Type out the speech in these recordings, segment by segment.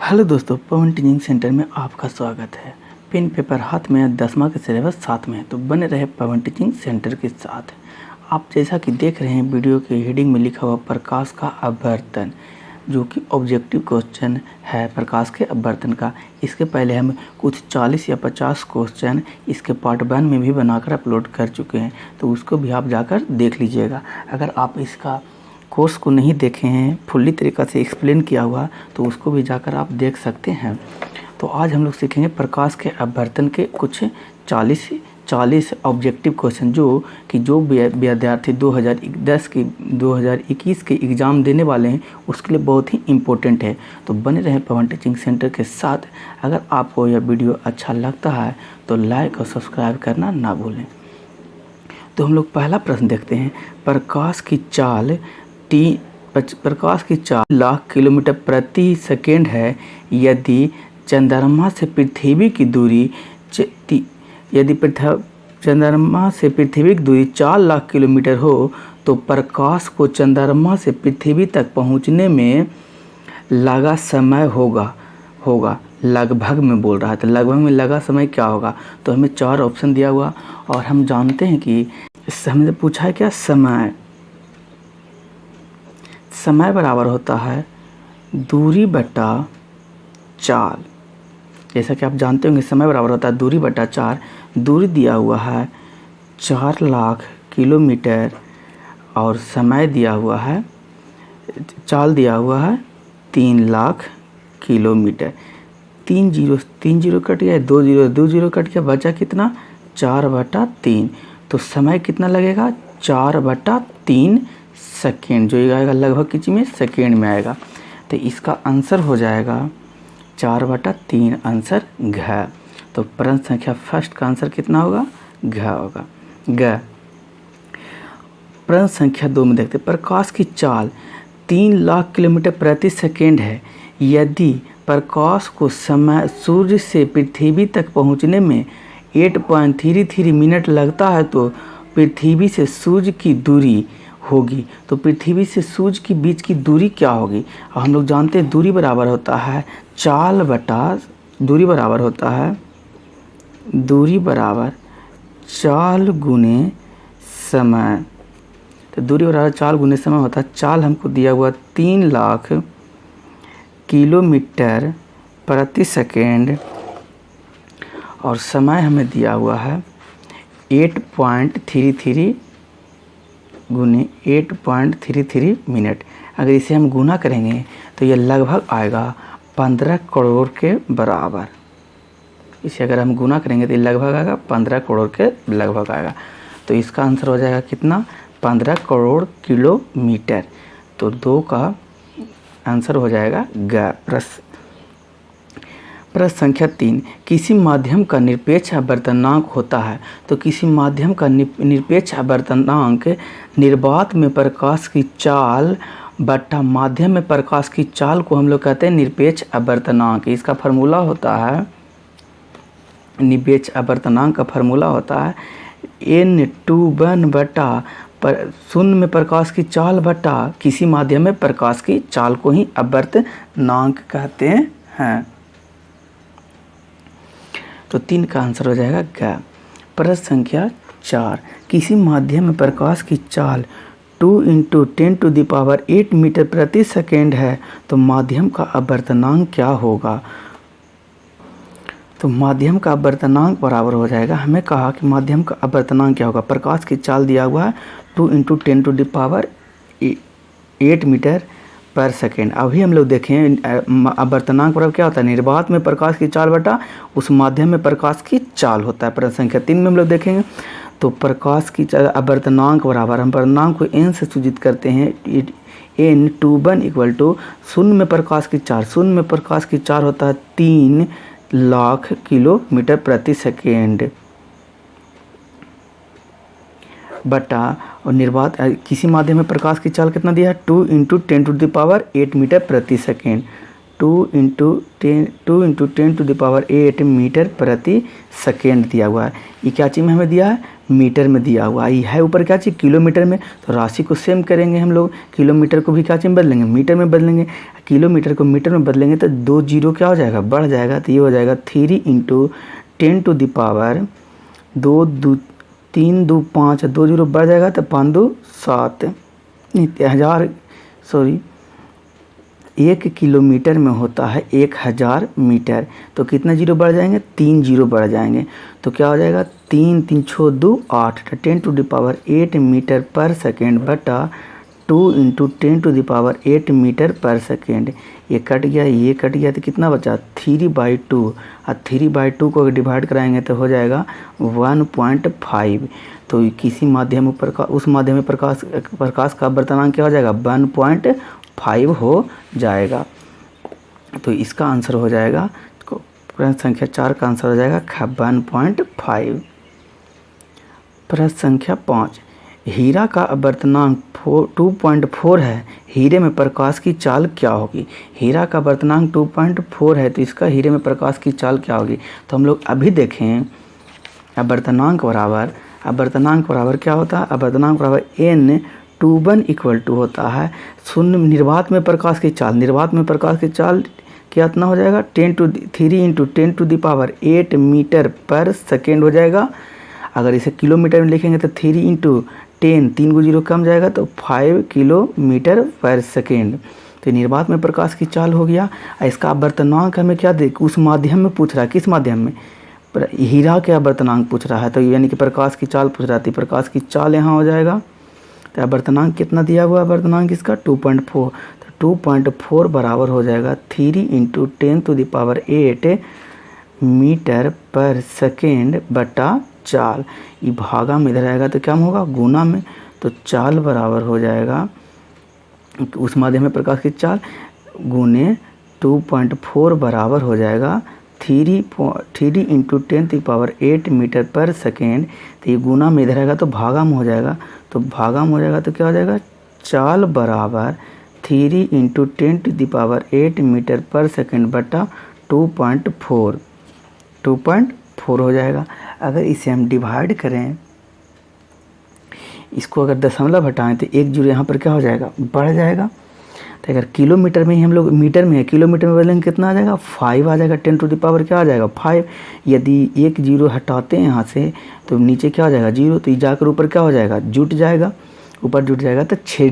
Hello दोस्तों, पवन teaching centre में आपका स्वागत है। पेन पेपर हाथ में, 10वां के सिलेबस साथ में है, तो बने रहे पवन टीचिंग सेंटर के साथ। आप जैसा कि देख रहे हैं वीडियो के हेडिंग में लिखा हुआ प्रकाश का अपवर्तन, जो कि ऑब्जेक्टिव क्वेश्चन है प्रकाश के अपवर्तन का। इसके पहले हम कुछ 40 या 50 क्वेश्चन इसके पार्ट 1 में भी बनाकर अपलोड कर चुके हैं, तो उसको भी आप जाकर देख लीजिएगा। अगर आप इसका कोर्स को नहीं देखे हैं, फुल्ली तरीक़ा से एक्सप्लेन किया हुआ, तो उसको भी जाकर आप देख सकते हैं। तो आज हम लोग सीखेंगे प्रकाश के अपवर्तन के कुछ 40 ऑब्जेक्टिव क्वेश्चन, जो विद्यार्थी 2021 के एग्ज़ाम देने वाले हैं उसके लिए बहुत ही इम्पोर्टेंट है। तो बने रहें पवन टीचिंग सेंटर के साथ। अगर आपको यह वीडियो अच्छा लगता है तो लाइक और सब्सक्राइब करना ना भूलें। तो हम लोग पहला प्रश्न देखते हैं। प्रकाश की चाल 4 लाख किलोमीटर प्रति सेकेंड है। यदि चंद्रमा से पृथ्वी की दूरी 4 लाख किलोमीटर हो तो प्रकाश को चंद्रमा से पृथ्वी तक पहुंचने में लगा समय होगा लगभग में बोल रहा है। तो लगभग में लगा समय क्या होगा? तो हमें 4 ऑप्शन दिया हुआ, और हम जानते हैं कि हमने पूछा है क्या, समय बराबर होता है दूरी बटा चाल। जैसा कि आप जानते होंगे, समय बराबर होता है दूरी बटा 4। दूरी दिया हुआ है 4 लाख किलोमीटर और समय दिया हुआ है, चाल दिया हुआ है 3 लाख किलोमीटर। 3 जीरो कट गया, 2 जीरो कट गया, बचा कितना? 4/3। तो समय कितना लगेगा? 4/3 सेकेंड, जो ये आएगा लगभग किसी में सेकेंड में आएगा। तो इसका आंसर हो जाएगा 4/3, आंसर घ। तो प्रश्न संख्या फर्स्ट का आंसर कितना होगा? घ होगा, घ। प्रश्न संख्या 2 में देखते हैं। प्रकाश की चाल 3 लाख किलोमीटर प्रति सेकेंड है। यदि प्रकाश को समय सूर्य से पृथ्वी तक पहुंचने में 8.33 मिनट लगता है तो पृथ्वी से सूर्य की दूरी होगी। तो पृथ्वी से सूर्य के बीच की दूरी क्या होगी? और हम लोग जानते हैं दूरी बराबर होता है चाल गुने समय। तो दूरी बराबर चाल गुने समय होता है। चाल हमको दिया हुआ 3 लाख किलोमीटर प्रति सेकेंड, और समय हमें दिया हुआ है 8.33 गुने 8.33 मिनट। अगर इसे हम गुना करेंगे तो यह लगभग आएगा 15 करोड़ के बराबर। इसे अगर हम गुना करेंगे तो ये लगभग आएगा 15 करोड़ के लगभग आएगा। तो इसका आंसर हो जाएगा कितना? 15 करोड़ किलोमीटर। तो 2 का आंसर हो जाएगा ग। प्रश्न संख्या 3। किसी माध्यम का निरपेक्ष आवर्तनांक होता है। तो किसी माध्यम का निरपेक्ष आवर्तनांक निर्वात में प्रकाश की चाल बटा माध्यम में प्रकाश की चाल को हम लोग कहते हैं निरपेक्ष आवर्तनांक। इसका फार्मूला होता है, निरपेक्ष आवर्तनांक का फार्मूला होता है N/1 बटा शून्य में प्रकाश की चाल बटा किसी माध्यम में प्रकाश की चाल को ही आवर्तनांक कहते हैं। तो 3 का आंसर हो जाएगा ग। प्रश्न संख्या 4। किसी माध्यम में प्रकाश की चाल 2 × 10⁸ मीटर प्रति सेकेंड है तो माध्यम का अपवर्तनांक क्या होगा? तो माध्यम का अपवर्तनांक बराबर हो जाएगा, हमें कहा कि माध्यम का अपवर्तनांक क्या होगा। प्रकाश की चाल दिया हुआ है 2 × 10⁸ मीटर पर सेकेंड। अभी हम लोग देखें अपवर्तनांक बराबर क्या होता है? निर्वात में प्रकाश की चाल बटा उस माध्यम में प्रकाश की चाल होता है। प्रश्न संख्या 3 में हम लोग देखेंगे तो प्रकाश की अपवर्तनांक बराबर, हम अपवर्तनांक को n से सूचित करते हैं। N/1 शून्य में प्रकाश की चाल, शून्य में प्रकाश की चाल होता है 3 लाख किलोमीटर प्रति सेकेंड बटा, और निर्वात किसी माध्यम में प्रकाश की चाल कितना दिया है? 2 × 10⁸ मीटर प्रति सेकेंड। 2 × 10⁸ मीटर प्रति सेकेंड दिया हुआ है। ये क्या चीज़ में हमें दिया है, मीटर में दिया हुआ है। ये है ऊपर क्या चीज़, किलोमीटर में। तो राशि को सेम करेंगे हम लोग, किलोमीटर को भी क्या चीज़ में बदलेंगे, मीटर में बदलेंगे। किलोमीटर को मीटर में बदलेंगे तो 2 जीरो क्या हो जाएगा, बढ़ जाएगा। तो ये हो जाएगा 3 × 10⁻2 3 2 5, 2 जीरो बढ़ जाएगा तो 5 2 7, नहीं 1 किलोमीटर में होता है 1000 मीटर। तो कितना जीरो बढ़ जाएंगे, 3 जीरो बढ़ जाएंगे। तो क्या हो जाएगा, 3 3 6 2 8, 10⁸ मीटर पर सेकेंड बटा 2 × 10⁸ मीटर पर सेकेंड। ये कट गया, ये कट गया, तो कितना बचा, 3/2। और 3/2 को अगर डिवाइड कराएंगे तो हो जाएगा 1.5। तो किसी माध्यम में उस माध्यम में प्रकाश का आवर्तनांक क्या हो जाएगा, 1.5 हो जाएगा। तो इसका आंसर हो जाएगा, प्रश्न संख्या 4 का आंसर हो जाएगा 1.5। प्रश्न संख्या 5, हीरा का आवर्तनांक 2.4 है, हीरे में प्रकाश की चाल क्या होगी। हीरा का आवर्तनांक 2.4 है, तो इसका हीरे में प्रकाश की चाल क्या होगी। तो हम लोग अभी देखें, आवर्तनांक बराबर क्या होता है, आवर्तनांक बराबर N21 = होता है शून्य निर्वात में प्रकाश की चाल। निर्वात में प्रकाश की चाल कितना हो जाएगा, 3 × 10⁸ मीटर पर सेकेंड हो जाएगा। अगर इसे किलोमीटर में लिखेंगे तो 3 × 10, 3 को जीरो कम जाएगा तो 5 किलोमीटर पर सेकेंड। तो निर्वात में प्रकाश की चाल हो गया। इसका आवर्तनांक हमें क्या देख, उस माध्यम में पूछ रहा है, किस माध्यम में, हीरा के आवर्तनांक पूछ रहा है। तो यानी कि प्रकाश की चाल पूछ रहा है, प्रकाश की चाल यहाँ हो जाएगा। तो आवर्तनांक कितना दिया हुआ है, आवर्तनांक इसका 2.4। तो 2.4 बराबर हो जाएगा 3 × 10⁸ मीटर पर सेकेंड बटा चाल। ये भागा में इधर आएगा तो क्या होगा, गुना में। तो चाल बराबर हो जाएगा उस माध्यम में प्रकाश की चाल गुने 2.4 बराबर हो जाएगा 3 × 10⁸ मीटर पर सेकेंड। तो ये गुना में इधर आएगा तो भागा में हो जाएगा। तो भागा में हो जाएगा तो क्या हो जाएगा, चाल बराबर 3 × 10⁸ मीटर पर सेकेंड बटा 2.4 हो जाएगा। अगर इसे हम डिवाइड करें, इसको अगर दशमलव हटाएं तो 1 जीरो यहाँ पर क्या हो जाएगा, बढ़ जाएगा। तो अगर किलोमीटर में ही हम लोग मीटर में है, किलोमीटर में बदलेंगे कितना आ जाएगा, 5 आ जाएगा। 10⁻ क्या आ जाएगा, 5। यदि 1 जीरो हटाते हैं यहाँ से तो नीचे क्या हो जाएगा, जीरो। तो ये जाकर ऊपर क्या हो जाएगा, जुट जाएगा, ऊपर जुट जाएगा। तो 6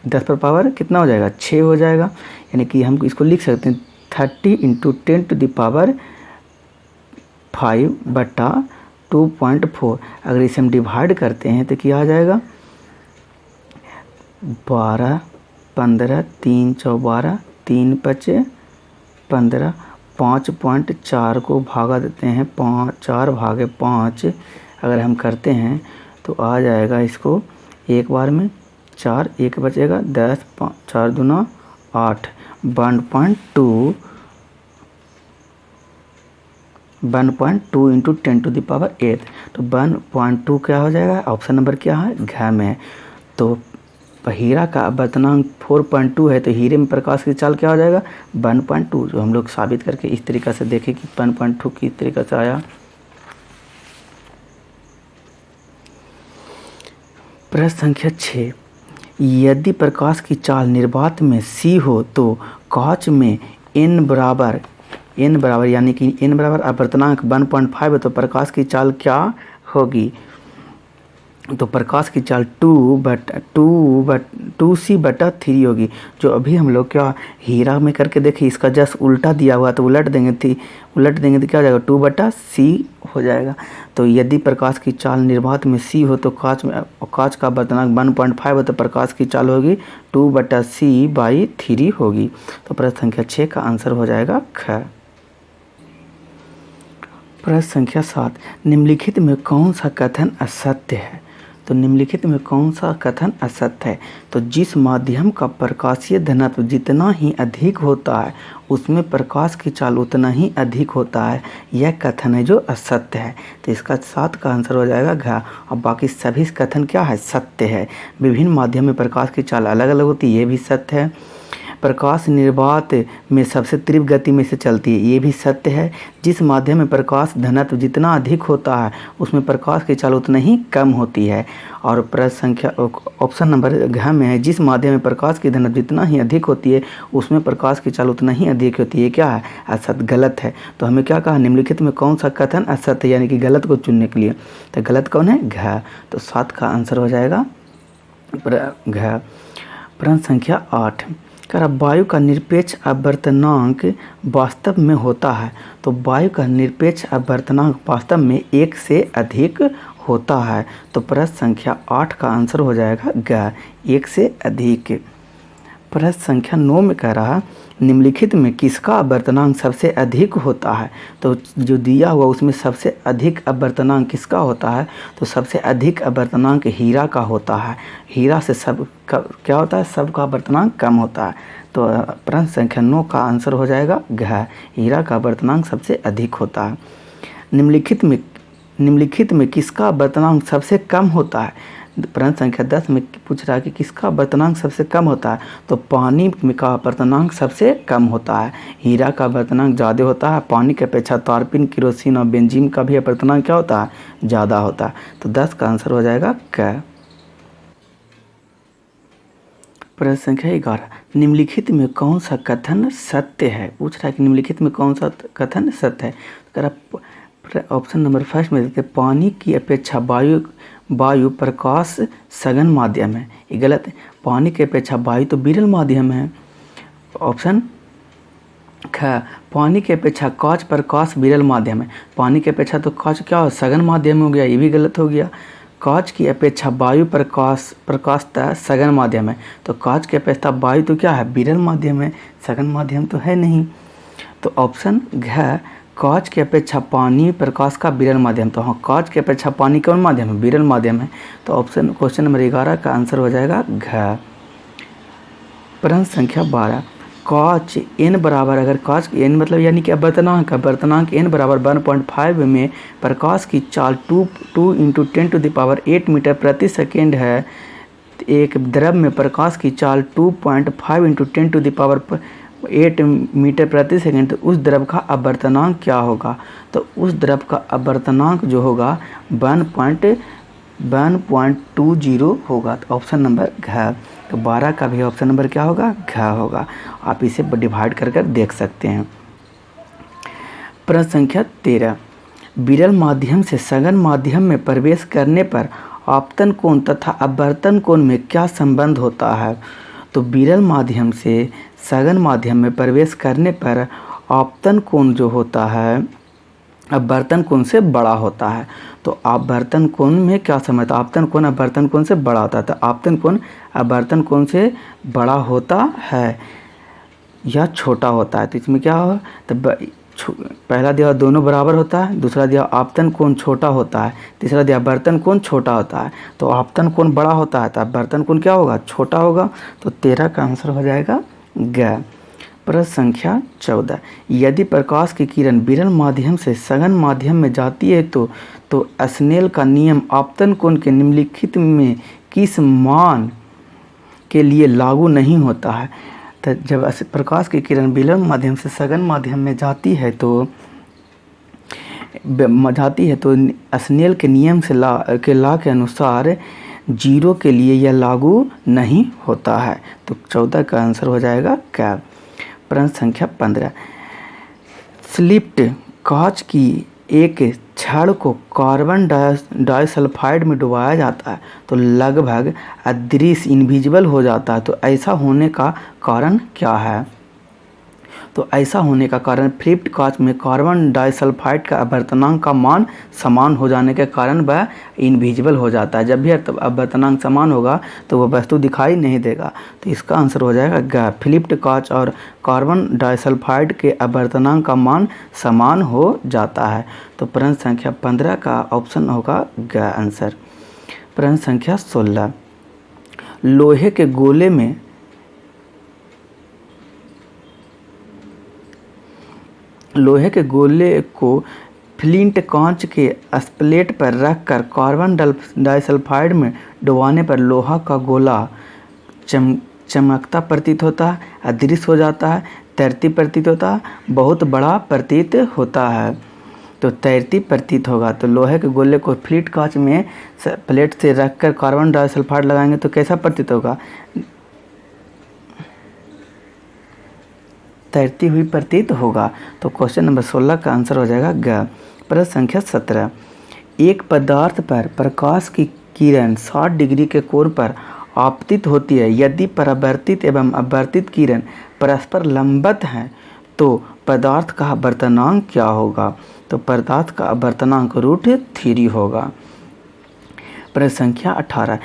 10 पर पावर कितना हो जाएगा, 6 हो जाएगा। यानी कि हम इसको लिख सकते हैं 30 × 10⁵ बटा 2.4। अगर इसे हम डिवाइड करते हैं तो क्या आ जाएगा, 12 15 3 × 12 3 × 15 5.4 को भागा देते हैं 4/5। अगर हम करते हैं तो आ जाएगा, इसको एक बार में 4 1 बचेगा, 10 4 दूना 8 1.2 × 10⁸। तो 1.2 क्या हो जाएगा, ऑप्शन नंबर क्या है, घ में। तो हीरा का आवर्तनांक 4.2 है, तो हीरे में प्रकाश की चाल क्या हो जाएगा, 1.2। जो हम लोग साबित करके इस तरीक़ा से देखें कि 1.2 किस तरीक़ा से आया। प्रश्न संख्या 6, यदि प्रकाश की चाल निर्वात में c हो तो कांच में n बराबर यानी कि n बराबर आवर्तनांक 1.5 है, तो प्रकाश की चाल क्या होगी। तो प्रकाश की चाल 2c/3 होगी। जो अभी हम लोग क्या हीरा में करके देखें, इसका जस्ट उल्टा दिया हुआ, तो उलट देंगे तो क्या हो जाएगा, 2/c हो जाएगा। तो यदि प्रकाश की चाल निर्वात में c हो तो कांच का आवर्तनांक 1.5 है, तो प्रकाश की चाल होगी 2/c/3 होगी। तो प्रश्न संख्या 6 का आंसर हो जाएगा ख। प्रश्न संख्या 7, निम्नलिखित में कौन सा कथन असत्य है। तो निम्नलिखित में कौन सा कथन असत्य है। तो जिस माध्यम का प्रकाशीय घनत्व जितना ही अधिक होता है उसमें प्रकाश की चाल उतना ही अधिक होता है, यह कथन है जो असत्य है। तो इसका 7 का आंसर हो जाएगा घ। और बाकी सभी कथन क्या है, सत्य है। विभिन्न माध्यम में प्रकाश की चाल अलग अलग होती है, ये भी सत्य है। प्रकाश निर्वात में सबसे तीव्र गति में से चलती है। ये भी सत्य है। जिस माध्यम में प्रकाश घनत्व जितना अधिक होता है उसमें प्रकाश की चाल उतना ही कम होती है। और प्रश्न संख्या ऑप्शन नंबर घ में है, जिस माध्यम में प्रकाश की घनत्व जितना ही अधिक होती है उसमें प्रकाश की चाल उतना ही अधिक होती है। क्या है? असत्य, गलत है। तो हमें क्या कहा, निम्नलिखित में कौन सा कथन असत्य, यानी कि गलत को चुनने के लिए। तो गलत कौन है? घ। तो 7 का आंसर हो जाएगा घ। प्रश्न संख्या 8, कह वायु का निरपेक्ष अपवर्तनांक वास्तव में होता है। तो वायु का निरपेक्ष अपवर्तनांक वास्तव में 1 से अधिक होता है। तो प्रश्न संख्या 8 का आंसर हो जाएगा ग, 1 से अधिक। प्रश्न संख्या 9 में कह रहा निम्नलिखित में किसका अपवर्तनांक सबसे अधिक होता है। तो जो दिया हुआ उसमें सबसे अधिक अपवर्तनांक किसका होता है। तो सबसे अधिक अपवर्तनांक हीरा का होता है। हीरा से सब का क्या होता है, सबका अपवर्तनांक कम होता है। तो प्रश्न संख्या 9 का आंसर हो जाएगा घ, हीरा का अपवर्तनांक सबसे अधिक होता है। निम्नलिखित में किसका अपवर्तनांक सबसे कम होता है। प्रश्न संख्या 10 में पूछ रहा है कि किसका अपवर्तनांक सबसे कम होता है। तो पानी का अपवर्तनांक सबसे कम होता है, हीरा का अपवर्तनांक ज़्यादा होता है। पानी की अपेक्षा तारपीन, केरोसिन और बेंजीन का भी अपवर्तनांक क्या होता है, ज़्यादा होता है। तो 10 का आंसर हो जाएगा क। प्रश्न संख्या 11, निम्नलिखित में कौन सा कथन सत्य है। पूछ रहा है कि निम्नलिखित में कौन सा कथन सत्य है। तो ऑप्शन नंबर फर्स्ट में देते हैं, पानी की अपेक्षा वायु प्रकाश सघन माध्यम है। ये गलत है। पानी की अपेक्षा वायु तो विरल माध्यम है। ऑप्शन ख, पानी की अपेक्षा कांच प्रकाश विरल माध्यम है। पानी की अपेक्षा तो कांच क्या हो, सघन माध्यम हो गया, ये भी गलत हो गया। कांच की अपेक्षा वायु प्रकाशता सघन माध्यम है। तो कांच की अपेक्षा वायु तो क्या है, विरल माध्यम है, सघन माध्यम तो है नहीं। तो ऑप्शन घ, कांच की अपेक्षा पानी प्रकाश का विरल माध्यम। तो हाँ, कांच की अपेक्षा पानी कौन माध्यम है, विरल माध्यम है। तो ऑप्शन क्वेश्चन नंबर 11 का आंसर हो जाएगा घ। प्रश्न संख्या 12, कांच n बराबर, अगर कांच n मतलब यानी कि अपवर्तनांक n बराबर 1.5 में प्रकाश की चाल 2 × 10⁸ मीटर प्रति सेकेंड है। एक द्रव में प्रकाश की चाल 2.5 × 10⁸ मीटर प्रति सेकंड, तो उस द्रव का अपवर्तनांक क्या होगा। तो उस द्रव का अपवर्तनांक जो होगा 1.20 होगा। तो ऑप्शन नंबर घ। तो 12 का भी ऑप्शन नंबर क्या होगा, घ होगा। आप इसे डिवाइड कर देख सकते हैं। प्रश्न संख्या 13, विरल माध्यम से सघन माध्यम में प्रवेश करने पर आपतन कोण तथा अपवर्तन कोण में क्या संबंध होता है। तो विरल माध्यम से सघन माध्यम में प्रवेश करने पर आपतन कोण जो होता है अपवर्तन कोण से बड़ा होता है। तो अपवर्तन कोण में क्या समझता है, आपतन कोण अपवर्तन कोण से बड़ा होता है। तो आपतन कोण अपवर्तन कोण से बड़ा होता है या छोटा होता है। तो इसमें क्या होगा, तो पहला दिया दोनों बराबर होता है, दूसरा दिया आपतन कोण छोटा होता है, तीसरा दिया अपवर्तन कोण छोटा होता है। तो आपतन कोण बड़ा होता है तो अपवर्तन कोण क्या होगा, छोटा होगा। तो 13 का आंसर हो जाएगा ग। प्रश्न संख्या 14, यदि प्रकाश की किरण विरल माध्यम से सघन माध्यम में जाती है तो स्नेल का नियम आपतन कोण के निम्नलिखित में किस मान के लिए लागू नहीं होता है। तो जब प्रकाश की किरण विरल माध्यम से सघन माध्यम में जाती है तो स्नेल के नियम से ला के अनुसार 0 के लिए यह लागू नहीं होता है। तो 14 का आंसर हो जाएगा क्या। प्रश्न संख्या 15, स्लिप्ड कांच की एक छड़ को कार्बन डाइसल्फाइड में डुबाया जाता है तो लगभग अदृश्य इनविजिबल हो जाता है। तो ऐसा होने का कारण क्या है। तो ऐसा होने का कारण फ्लिप्ड कांच में कार्बन डाइसल्फाइड का अपवर्तनांक का मान समान हो जाने के कारण वह इनविजिबल हो जाता है। जब भी अपवर्तनांक समान होगा तो वह वस्तु दिखाई नहीं देगा। तो इसका आंसर हो जाएगा ग, फ्लिप्ड कांच और कार्बन डाइसल्फाइड के अपवर्तनांक का मान समान हो जाता है। तो प्रश्न संख्या 15 का ऑप्शन होगा ग आंसर। प्रश्न संख्या 16, लोहे के गोले को फ्लिंट कांच के स्प्लेट पर रखकर कार्बन डाइसल्फाइड में डुबाने पर लोहा का गोला चमकता प्रतीत होता है, अदृश्य हो जाता है, तैरती प्रतीत होता है, बहुत बड़ा प्रतीत होता है। तो तैरती प्रतीत होगा। तो लोहे के गोले को फ्लिट कांच में प्लेट से रखकर कार्बन डाइसल्फाइड लगाएंगे तो कैसा प्रतीत होगा? तैरती हुई प्रतीत होगा। तो क्वेश्चन नंबर 16 का आंसर हो जाएगा ग। प्रश्न संख्या 17, एक पदार्थ पर प्रकाश की किरण 60 डिग्री के कोण पर आपतित होती है। यदि परावर्तित एवं अपवर्तित किरण परस्पर लंबवत हैं तो पदार्थ का अपवर्तनांक क्या होगा? तो पदार्थ का अपवर्तनांक √3 होगा। प्रश्न संख्या 18,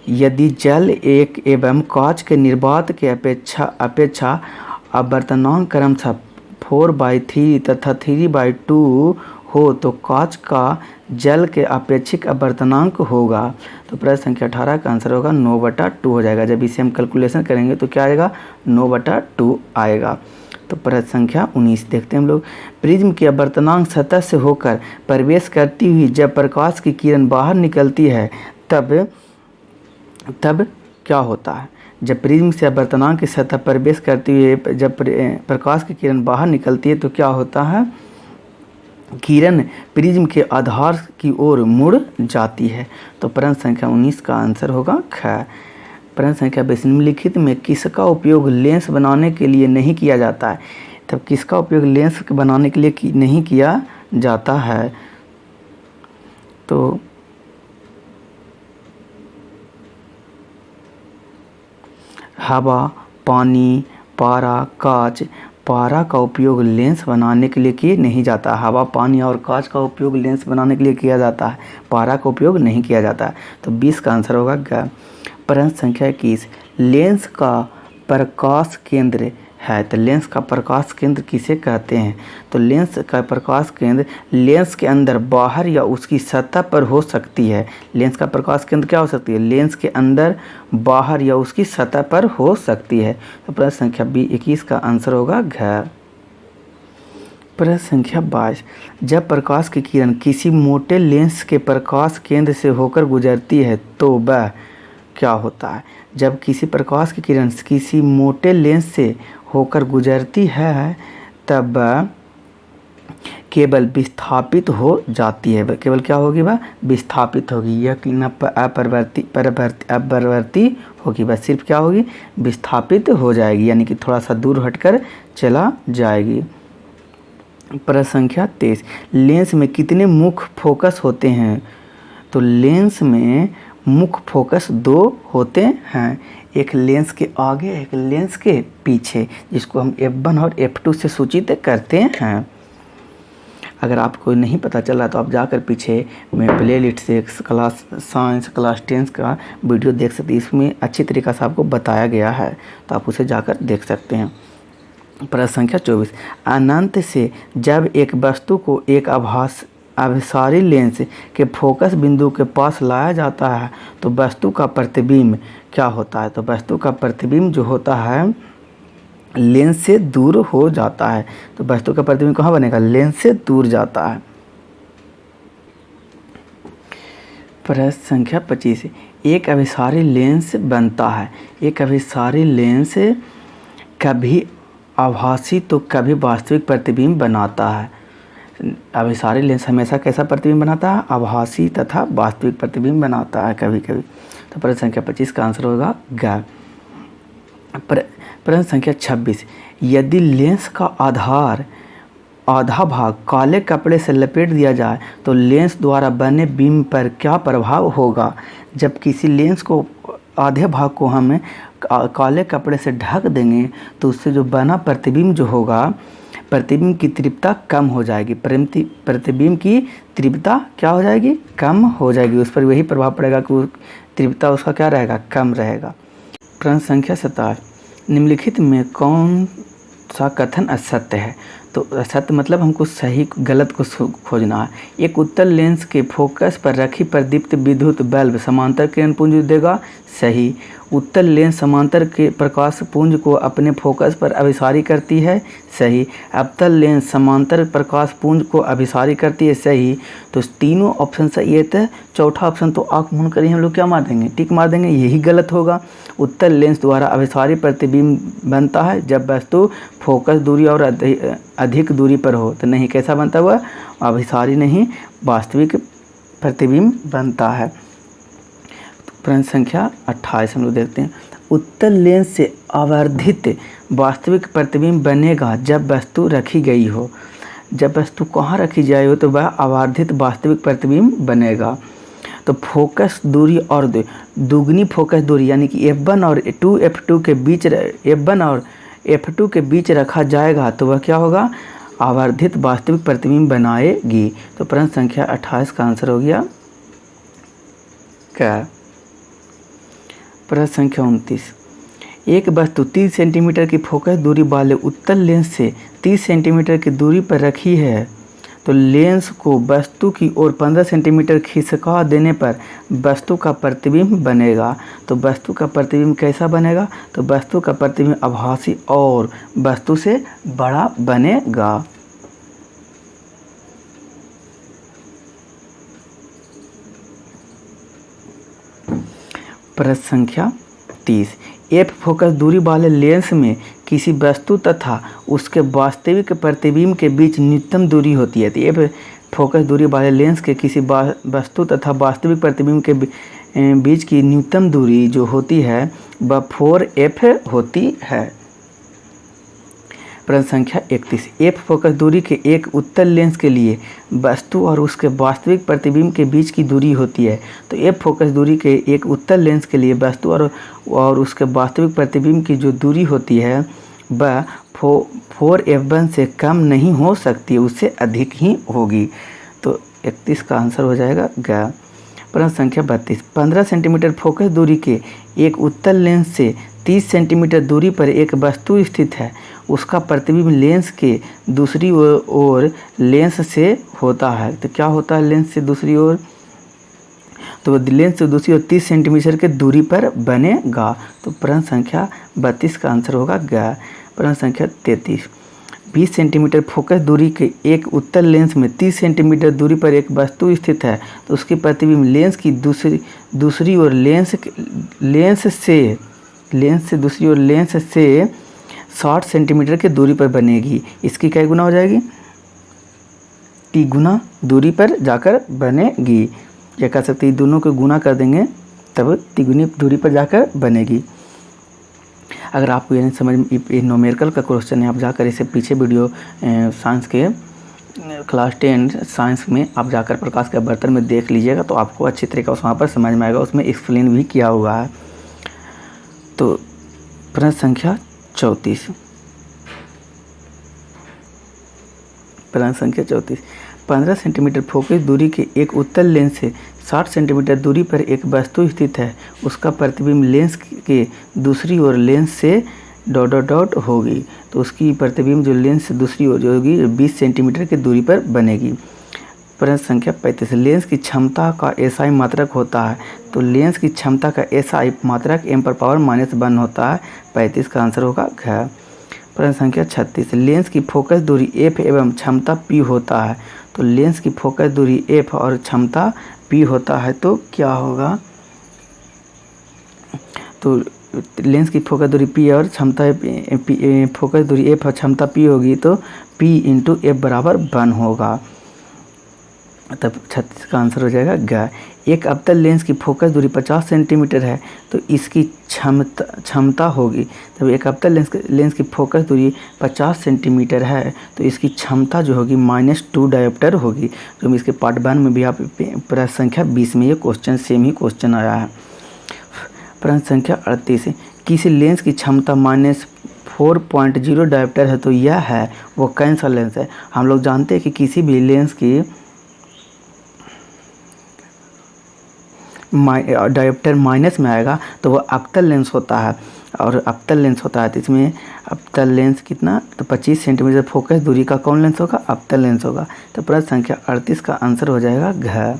यदि जल एक एवं कांच के निर्वात के अपेक्षा अपवर्तनांक क्रमशः 4/3 तथा 3/2 हो तो कांच का जल के अपेक्षिक अपवर्तनांक होगा। तो प्रश्न संख्या 18 का आंसर होगा 9/2 हो जाएगा। जब इसे हम कैलकुलेशन करेंगे तो क्या आएगा? 9/2 आएगा। तो प्रश्न संख्या 19 देखते हैं हम लोग। प्रिज्म की अपवर्तनांक सतह से होकर प्रवेश करती हुई जब प्रकाश की किरण बाहर निकलती है तब क्या होता है? जब प्रिज्म से अपवर्तनांक की सतह प्रवेश करती हुई जब प्रकाश की किरण बाहर निकलती है तो क्या होता है? किरण प्रिज्म के आधार की ओर मुड़ जाती है। तो प्रश्न संख्या 19 का आंसर होगा ख। प्रश्न संख्या 20, निम्नलिखित में किसका उपयोग लेंस बनाने के लिए नहीं किया जाता है? तब किसका उपयोग लेंस बनाने के लिए नहीं किया जाता है? तो हवा, पानी, पारा, कांच। पारा का उपयोग लेंस बनाने के लिए नहीं जाता। हवा, पानी और कांच का उपयोग लेंस बनाने के लिए किया जाता है, पारा का उपयोग नहीं किया जाता। तो 20 का आंसर होगा ग। प्रश्न संख्या 21, लेंस का प्रकाश केंद्र है। तो लेंस का प्रकाश केंद्र किसे कहते हैं? तो लेंस का प्रकाश केंद्र लेंस के अंदर, बाहर या उसकी सतह पर हो सकती है। लेंस का प्रकाश केंद्र क्या हो सकती है? लेंस के अंदर, बाहर या उसकी सतह पर हो सकती है। तो प्रश्न संख्या 21 का आंसर होगा घ। प्रश्न संख्या 22, जब प्रकाश की किरण किसी मोटे लेंस के प्रकाश केंद्र से होकर गुजरती है तो वह क्या होता है? जब किसी प्रकाश की किरण किसी मोटे लेंस से होकर गुजरती है तब केवल विस्थापित हो जाती है। केवल क्या होगी? वह विस्थापित होगी। यह किरण अपवर्ती होगी। बस सिर्फ क्या होगी? विस्थापित हो जाएगी, यानी कि थोड़ा सा दूर हटकर चला जाएगी। प्रश्न संख्या 23, लेंस में कितने मुख्य फोकस होते हैं? तो लेंस में मुख्य फोकस 2 होते हैं, एक लेंस के आगे, एक लेंस के पीछे, जिसको हम F1 और F2 से सूचित करते हैं। अगर आपको नहीं पता चला तो आप जाकर पीछे में प्लेलिस्ट से क्लास साइंस क्लास 10 का वीडियो देख सकते हैं। इसमें अच्छी तरीक़ा से आपको बताया गया है, तो आप उसे जाकर देख सकते हैं। प्रश्न संख्या 24, अनंत से जब एक वस्तु को एक अभिसारी लेंस के फोकस बिंदु के पास लाया जाता है तो वस्तु का प्रतिबिंब क्या होता है? तो वस्तु का प्रतिबिंब जो होता है लेंस से दूर हो जाता है। तो वस्तु का प्रतिबिंब कहाँ बनेगा? लेंस से दूर जाता है। प्रश्न संख्या 25, एक अभिसारी लेंस बनता है। एक अभिसारी लेंस कभी आभासी तो कभी वास्तविक प्रतिबिंब बनाता है। अभिसारी लेंस हमेशा कैसा प्रतिबिंब बनाता है? आभासी तथा वास्तविक प्रतिबिंब बनाता है कभी कभी। तो प्रश्न संख्या 25 का आंसर होगा ग। प्रश्न संख्या 26, यदि लेंस का आधा भाग काले कपड़े से लपेट दिया जाए तो लेंस द्वारा बने बिंब पर क्या प्रभाव होगा? जब किसी लेंस को आधे भाग को हम काले कपड़े से ढक देंगे तो उससे जो बना प्रतिबिंब जो होगा, प्रतिबिंब की तीव्रता कम हो जाएगी। प्रतिबिंब की तीव्रता क्या हो जाएगी? कम हो जाएगी। उस पर वही प्रभाव पड़ेगा कि तीव्रता उसका क्या रहेगा? कम रहेगा। प्रश्न संख्या 27, निम्नलिखित में कौन सा कथन असत्य है? तो असत्य मतलब हमको सही गलत को खोजना है। एक उत्तल लेंस के फोकस पर रखी प्रदीप्त विद्युत बल्ब समांतर किरण पुंज देगा, सही। उत्तल लेंस समांतर के प्रकाश पुंज को अपने फोकस पर अभिसारी करती है, सही। अवतल लेंस समांतर प्रकाश पुंज को अभिसारी करती है, सही। तो तीनों ऑप्शन सही है। तो चौथा ऑप्शन तो आँख मूंद कर ही हम लोग क्या मार देंगे, टिक मार देंगे, यही गलत होगा। उत्तल लेंस द्वारा अभिसारी प्रतिबिंब बनता है जब वस्तु फोकस दूरी और अधिक दूरी पर हो। तो नहीं, कैसा बनता हुआ, अभिसारी नहीं, वास्तविक प्रतिबिंब बनता है। प्रश्न संख्या 28 हम लोग देखते हैं। उत्तल लेंस से आवर्धित वास्तविक प्रतिबिंब बनेगा जब वस्तु रखी गई हो। जब वस्तु कहाँ रखी जाए हो तो वह आवर्धित वास्तविक प्रतिबिंब बनेगा। तो फोकस दूरी और दुगनी फोकस दूरी यानी कि F1 और F2 के बीच F1 और F2 के बीच रखा जाएगा तो वह क्या होगा, आवर्धित वास्तविक प्रतिबिंब बनाएगी। तो प्रश्न संख्या 28 का आंसर हो गया क्या। प्रश्न संख्या 29। एक वस्तु 30 सेंटीमीटर की फोकस दूरी वाले उत्तल लेंस से 30 सेंटीमीटर की दूरी पर रखी है। तो लेंस को वस्तु की ओर 15 सेंटीमीटर खिसका देने पर वस्तु का प्रतिबिंब बनेगा। तो वस्तु का प्रतिबिंब कैसा बनेगा, तो वस्तु का प्रतिबिंब आभासी और वस्तु से बड़ा बनेगा। प्रश्न संख्या 30। एफ फोकस दूरी वाले लेंस में किसी वस्तु तथा उसके वास्तविक प्रतिबिंब के बीच न्यूनतम दूरी होती है। तो एफ फोकस दूरी वाले लेंस के किसी वस्तु तथा वास्तविक प्रतिबिंब के बीच की न्यूनतम दूरी जो होती है वह 4f होती है। प्रश्न संख्या 31। एफ फोकस दूरी के एक उत्तल लेंस के लिए वस्तु और उसके वास्तविक प्रतिबिंब के बीच की दूरी होती है। तो एफ फोकस दूरी के एक उत्तल लेंस के लिए वस्तु और उसके वास्तविक प्रतिबिंब की जो दूरी होती है वह 4f1 से कम नहीं हो सकती, उससे अधिक ही होगी। तो 31 का आंसर हो जाएगा ग। प्रश्न संख्या 32। 15 सेंटीमीटर फोकस दूरी के एक उत्तल लेंस से 30 सेंटीमीटर दूरी पर एक वस्तु स्थित है। उसका प्रतिबिंब लेंस के दूसरी ओर लेंस से होता है। तो क्या होता है लेंस से दूसरी ओर, तो लेंस से दूसरी ओर 30 सेंटीमीटर के दूरी पर बनेगा। तो प्रश्न संख्या 32 का आंसर होगा ग। प्रश्न संख्या 33। 20 सेंटीमीटर फोकस दूरी के एक उत्तल लेंस में 30 सेंटीमीटर दूरी पर एक वस्तु स्थित है। तो उसकी प्रतिबिंब लेंस की दूसरी ओर लेंस से दूसरी ओर लेंस से 60 सेंटीमीटर की दूरी पर बनेगी। इसकी क्या गुना हो जाएगी, टी गुना दूरी पर जाकर बनेगी। या कह सकते हैं दोनों को गुना कर देंगे तब तिगुनी दूरी पर जाकर बनेगी। अगर आपको ये नहीं समझ में, ये न्यूमेरिकल का क्वेश्चन है, आप जाकर इसे पीछे वीडियो साइंस के क्लास 10 साइंस में आप जाकर प्रकाश के बर्तन में देख लीजिएगा तो आपको अच्छी तरीके से वहाँ पर समझ में आएगा, उसमें एक्सप्लेन भी किया हुआ है। तो प्रश्न संख्या 34। प्रश्न संख्या 34। 15 सेंटीमीटर फोकस दूरी के एक उत्तल लेंस से 60 सेंटीमीटर दूरी पर एक वस्तु स्थित है। उसका प्रतिबिंब लेंस के दूसरी ओर लेंस से ... होगी। तो उसकी प्रतिबिंब जो लेंस से दूसरी ओर जो होगी 20 सेंटीमीटर की दूरी पर बनेगी। प्रश्न संख्या 35। लेंस की क्षमता का एसआई मात्रक होता है। तो लेंस की क्षमता का एसआई मात्रक m⁻⁻1 होता है। 35 का आंसर होगा घ। प्रश्न संख्या 36। लेंस की फोकस दूरी f एवं क्षमता p होता है। तो लेंस की फोकस दूरी f और क्षमता p होता है तो क्या होगा, तो लेंस की फोकस दूरी p और क्षमता फोकस दूरी f और क्षमता p होगी तो p × f बराबर 1 होगा। तब 36 का आंसर हो जाएगा ग। एक अवतल लेंस की फोकस दूरी 50 सेंटीमीटर है तो इसकी क्षमता होगी। तब एक अवतल लेंस की फोकस दूरी 50 सेंटीमीटर है तो इसकी क्षमता जो होगी -2 डायोप्टर होगी। जो इसके पार्ट 1 में भी आप प्रश्न संख्या 20 में ये क्वेश्चन सेम ही क्वेश्चन आया है। प्रश्न संख्या 38। किसी लेंस की क्षमता -4.0 डायोप्टर है तो यह है वो कौन सा लेंस है। हम लोग जानते हैं कि किसी भी लेंस की डायोप्टर माइनस में आएगा तो वो अवतल लेंस होता है और अवतल लेंस होता है। तो इसमें अवतल लेंस कितना, तो 25 सेंटीमीटर फोकस दूरी का कौन लेंस होगा, अवतल लेंस होगा। तो प्रश्न संख्या 38 का आंसर हो जाएगा घ।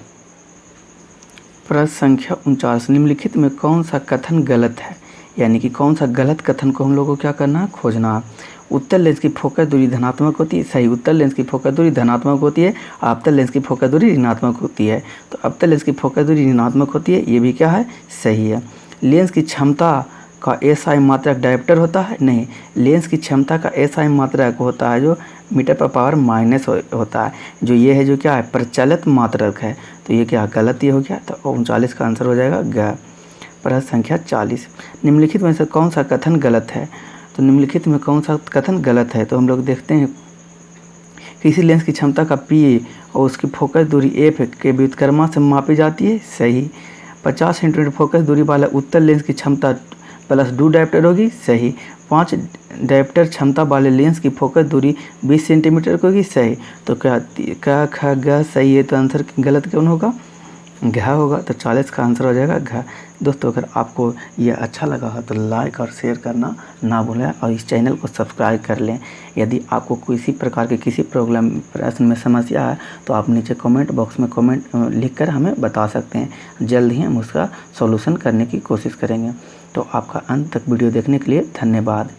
प्रश्न संख्या 49, निम्नलिखित में कौन सा कथन गलत है, यानी कि कौन सा गलत कथन को हम लोगों को क्या करना है, खोजना। उत्तर लेंस की फोकस दूरी धनात्मक होती है, सही। उत्तर लेंस की फोकस दूरी धनात्मक होती है, अवतल लेंस की फोकस दूरी ऋणात्मक होती है। तो अवतल लेंस की फोकस दूरी ऋणात्मक होती है, ये भी क्या है, सही है। लेंस की क्षमता का एसआई मात्रक डायोप्टर होता है, नहीं। लेंस की क्षमता का एसआई मात्रक होता है जो मीटर पर पावर माइनस होता है, जो ये है जो क्या है, प्रचलित मात्रक है। तो ये क्या गलत ही हो गया, तो 39 का आंसर हो जाएगा ग। प्रश्न संख्या 40, निम्नलिखित में से कौन सा कथन गलत है। तो निम्नलिखित में कौन सा कथन गलत है, तो हम लोग देखते हैं, किसी लेंस की क्षमता का पी और उसकी फोकस दूरी एफ के व्युत्क्रम से मापी जाती है, सही। 50 सेंटीमीटर फोकस दूरी वाला उत्तर लेंस की क्षमता प्लस 2 डायोप्टर होगी, सही। 5 डायोप्टर क्षमता वाले लेंस की फोकस दूरी 20 सेंटीमीटर की होगी, सही। तो क्या ख ग सही है, तो आंसर गलत कौन होगा, घ होगा। तो 40 का आंसर हो जाएगा घ। दोस्तों अगर आपको ये अच्छा लगा हो तो लाइक और शेयर करना ना भूलें और इस चैनल को सब्सक्राइब कर लें। यदि आपको किसी प्रकार के किसी प्रश्न में समस्या है तो आप नीचे कमेंट बॉक्स में कमेंट लिखकर हमें बता सकते हैं, जल्द ही हम उसका सॉल्यूशन करने की कोशिश करेंगे। तो आपका अंत तक वीडियो देखने के लिए धन्यवाद।